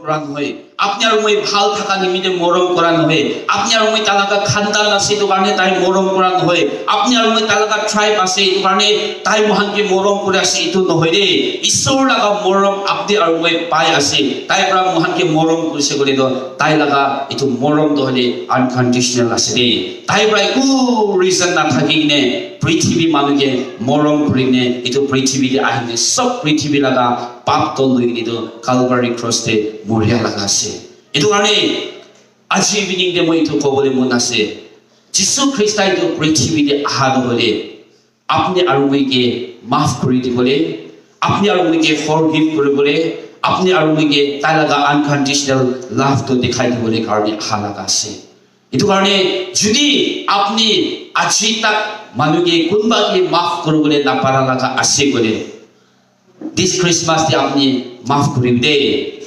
কৰা নহয় আপনি আৰ মই ভাল থাকা নিমিত্তে মৰম কৰা নহয় আপনি আৰ মই তালাকা খানদান আছে তো কাৰণে তাই মৰম কৰা নহয় আপনি আৰ মই তালাকা ট্ৰাইব আছে তো কাৰণে তাই মহানকে মৰম কৰি আছে ইটো নহয় দে ঈশ্বৰ লাগা মৰম আপনি আৰ মই পাই আছে তাই পৰা মহানকে মৰম কৰিছে কৰি দ তাই লাগা ইটো মৰম দহলে আনকন্ডিশনাল আছে দে তাই পৰা একো ৰিজন না থাকিনে পৃথিৱী মানুহে মৰম কৰিনে ইটো পৃথিৱীতে আহিনে সব পৃথিৱী লাগা পাপ তল লৈ দিটো কালভাৰী ক্ৰছতে মৰিয়া লাগা আছে এটো কাৰণে আজি ইভিনিং দে মই ইটো ক'বলৈ মন আছে যীশু খ্ৰীষ্টই ইটো পৃথিৱীতে আহা নহলে আপনি আৰু মইকে মাফ কৰি দিবলে আপনি আৰু মইকে ফৰগিভ কৰিবলৈ আপনি আৰু মইকে তাই লাগা আনকন্ডিশনাল লাভটো দেখাই দিবলে কাৰণে আহা লাগা আছে এটো কাৰণে যদি আপনি আজি তাক মানুহে কোনবাকে মাফ কৰিবলৈ নাপাৰা লাগা আছে গলে This Christmas, they apni maaf kuri de.